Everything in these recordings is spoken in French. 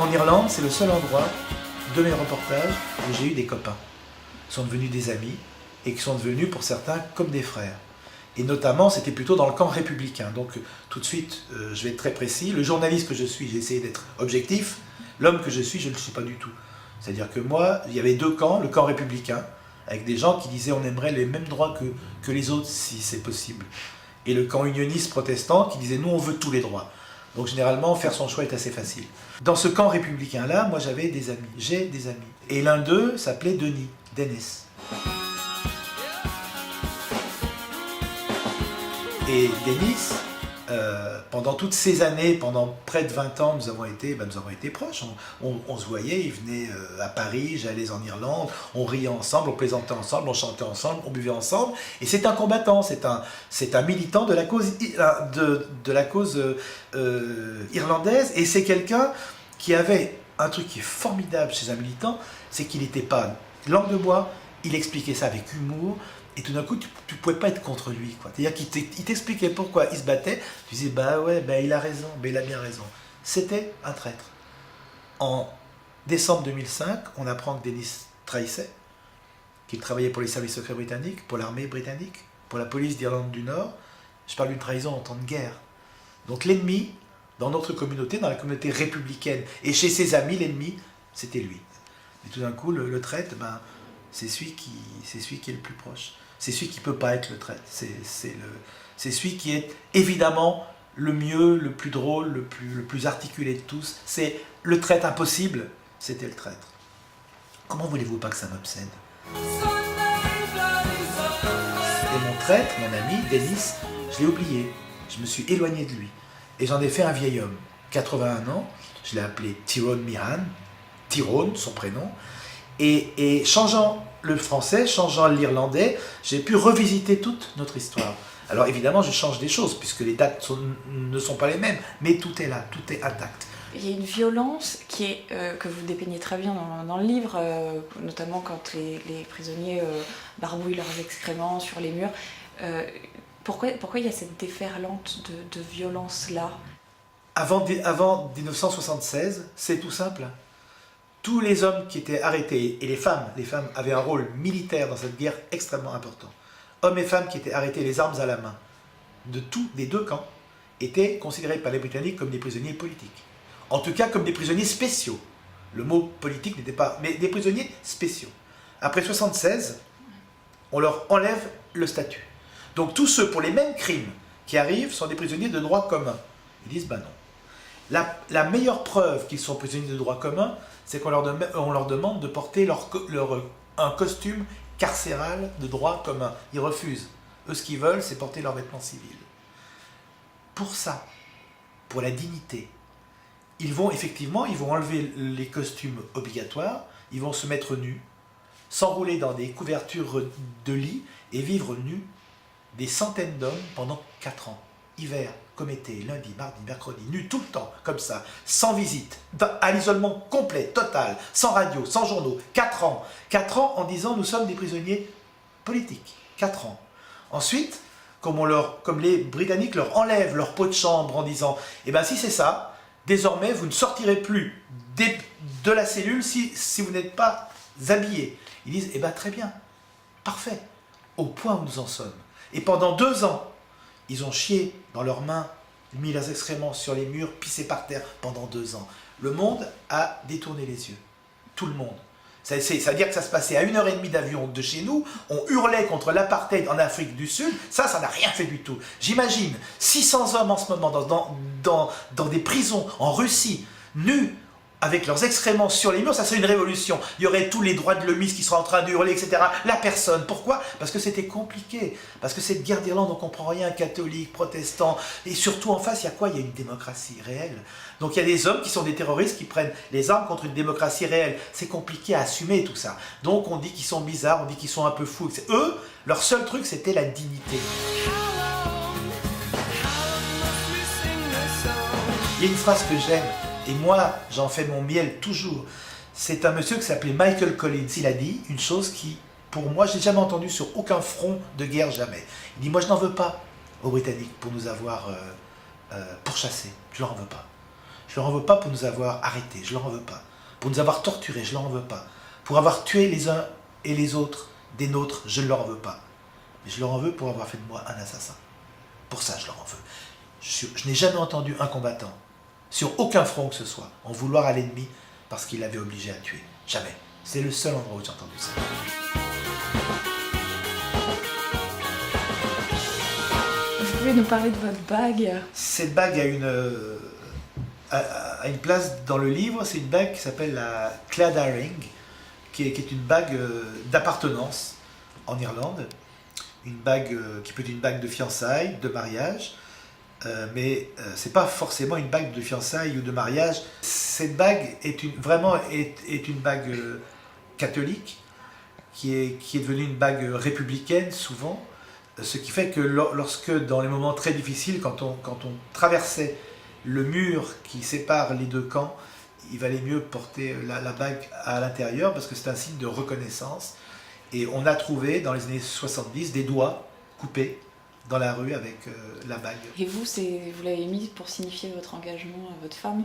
En Irlande, c'est le seul endroit de mes reportages où j'ai eu des copains qui sont devenus des amis et qui sont devenus pour certains comme des frères. Et notamment, c'était plutôt dans le camp républicain. Donc tout de suite, je vais être très précis. Le journaliste que je suis, j'ai essayé d'être objectif. L'homme que je suis, je ne le suis pas du tout. C'est-à-dire que moi, il y avait deux camps, le camp républicain, avec des gens qui disaient on aimerait les mêmes droits que les autres si c'est possible. Et le camp unioniste protestant qui disait nous on veut tous les droits. Donc généralement, faire son choix est assez facile. Dans ce camp républicain-là, moi j'avais des amis, j'ai des amis. Et l'un d'eux s'appelait Dennis. Et Dennis, pendant toutes ces années, pendant près de 20 ans, nous avons été proches. On se voyait, il venait à Paris, j'allais en Irlande, on riait ensemble, on plaisantait ensemble, on chantait ensemble, on buvait ensemble. Et c'est un combattant, c'est un militant de la cause, irlandaise. Et c'est quelqu'un qui avait un truc qui est formidable chez un militant, c'est qu'il n'était pas langue de bois, il expliquait ça avec humour. Et tout d'un coup, tu ne pouvais pas être contre lui. C'est-à-dire qu'il t'expliquait pourquoi il se battait. Tu disais, bah ouais, bah il a raison, bah il a bien raison. C'était un traître. En décembre 2005, on apprend que Dennis trahissait, qu'il travaillait pour les services secrets britanniques, pour l'armée britannique, pour la police d'Irlande du Nord. Je parle d'une trahison en temps de guerre. Donc l'ennemi, dans notre communauté, dans la communauté républicaine, et chez ses amis, l'ennemi, c'était lui. Et tout d'un coup, le traître, ben, c'est celui qui est le plus proche. C'est celui qui ne peut pas être le traître. C'est celui qui est évidemment le mieux, le plus drôle, le plus articulé de tous. C'est le traître impossible, c'était le traître. Comment voulez-vous pas que ça m'obsède? Et mon traître, mon ami, Dennis, je l'ai oublié. Je me suis éloigné de lui. Et j'en ai fait un vieil homme, 81 ans. Je l'ai appelé Tyrone Meehan, Tyrone, son prénom. Et changeant le français, changeant l'irlandais, j'ai pu revisiter toute notre histoire. Alors évidemment, je change des choses, puisque les dates ne sont pas les mêmes, mais tout est là, tout est intact. Il y a une violence qui est, que vous dépeignez très bien dans le livre, notamment quand les prisonniers barbouillent leurs excréments sur les murs. Pourquoi il y a cette déferlante de violence-là? Avant 1976, c'est tout simple. Tous les hommes qui étaient arrêtés, et les femmes avaient un rôle militaire dans cette guerre extrêmement important. Hommes et femmes qui étaient arrêtés les armes à la main, des deux camps, étaient considérés par les Britanniques comme des prisonniers politiques. En tout cas, comme des prisonniers spéciaux. Le mot politique n'était pas... mais des prisonniers spéciaux. Après 1976, on leur enlève le statut. Donc tous ceux pour les mêmes crimes qui arrivent sont des prisonniers de droit commun. Ils disent, ben non. La meilleure preuve qu'ils sont prisonniers de droit commun, c'est qu'on leur demande de porter un costume carcéral de droit commun. Ils refusent. Eux, ce qu'ils veulent, c'est porter leurs vêtements civils. Pour ça, pour la dignité, ils vont enlever les costumes obligatoires, ils vont se mettre nus, s'enrouler dans des couvertures de lit et vivre nus des centaines d'hommes pendant 4 ans. Hiver, comme été, lundi, mardi, mercredi, nus tout le temps, comme ça, sans visite, à l'isolement complet, total, sans radio, sans journaux, 4 ans. 4 ans en disant nous sommes des prisonniers politiques. 4 ans. Ensuite, comme les Britanniques leur enlèvent leur peau de chambre en disant eh bien si c'est ça, désormais vous ne sortirez plus de la cellule si vous n'êtes pas habillés. Ils disent eh bien très bien, parfait, au point où nous en sommes. Et pendant 2 ans, ils ont chié dans leurs mains, mis leurs excréments sur les murs, pissé par terre pendant 2 ans. Le monde a détourné les yeux. Tout le monde. Ça veut dire que ça se passait à 1h30 d'avion de chez nous. On hurlait contre l'apartheid en Afrique du Sud. Ça n'a rien fait du tout. J'imagine 600 hommes en ce moment dans des prisons en Russie, nus, avec leurs excréments sur les murs, ça serait une révolution. Il y aurait tous les droits de l'hommiste qui seraient en train de hurler, etc. La personne. Pourquoi? Parce que c'était compliqué. Parce que cette guerre d'Irlande, on ne comprend rien, catholique, protestant. Et surtout en face, il y a quoi? Il y a une démocratie réelle. Donc il y a des hommes qui sont des terroristes qui prennent les armes contre une démocratie réelle. C'est compliqué à assumer tout ça. Donc on dit qu'ils sont bizarres, on dit qu'ils sont un peu fous. Eux, leur seul truc, c'était la dignité. Il y a une phrase que j'aime. Et moi, j'en fais mon miel toujours. C'est un monsieur qui s'appelait Michael Collins. Il a dit une chose qui, pour moi, je n'ai jamais entendu sur aucun front de guerre, jamais. Il dit, moi, je n'en veux pas aux Britanniques pour nous avoir pourchassés. Je ne leur en veux pas. Je leur en veux pas pour nous avoir arrêtés, je leur en veux pas. Pour nous avoir torturés, je leur en veux pas. Pour avoir tué les uns et les autres des nôtres, je ne leur en veux pas. Mais je leur en veux pour avoir fait de moi un assassin. Pour ça, je leur en veux. Je n'ai jamais entendu un combattant, sur aucun front que ce soit, en vouloir à l'ennemi parce qu'il l'avait obligé à tuer. Jamais. C'est le seul endroit où j'ai entendu ça. Vous pouvez nous parler de votre bague? Cette bague a une place dans le livre. C'est une bague qui s'appelle la Claddagh Ring, qui est une bague d'appartenance en Irlande. Une bague qui peut être une bague de fiançailles, de mariage, mais c'est pas forcément une bague de fiançailles ou de mariage. Cette bague est une bague catholique qui est devenue une bague républicaine souvent, ce qui fait que lorsque dans les moments très difficiles, quand on traversait le mur qui sépare les deux camps, il valait mieux porter la bague à l'intérieur parce que c'est un signe de reconnaissance. Et on a trouvé dans les années 70 des doigts coupés dans la rue avec la bague. Et vous l'avez mis pour signifier votre engagement à votre femme?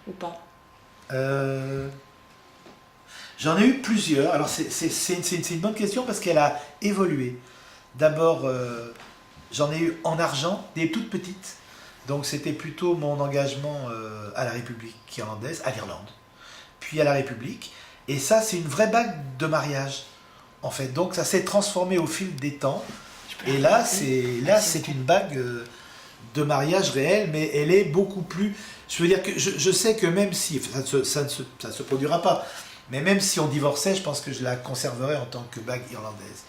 Ou pas? J'en ai eu plusieurs. Alors c'est une bonne question parce qu'elle a évolué. D'abord, j'en ai eu en argent, des toutes petites. Donc c'était plutôt mon engagement à la République irlandaise, à l'Irlande, puis à la République. Et ça, c'est une vraie bague de mariage, en fait. Donc ça s'est transformé au fil des temps. Et là, c'est une bague de mariage réelle, mais elle est beaucoup plus... Je veux dire que je sais que même si... Ça ne se produira pas. Mais même si on divorçait, je pense que je la conserverais en tant que bague irlandaise.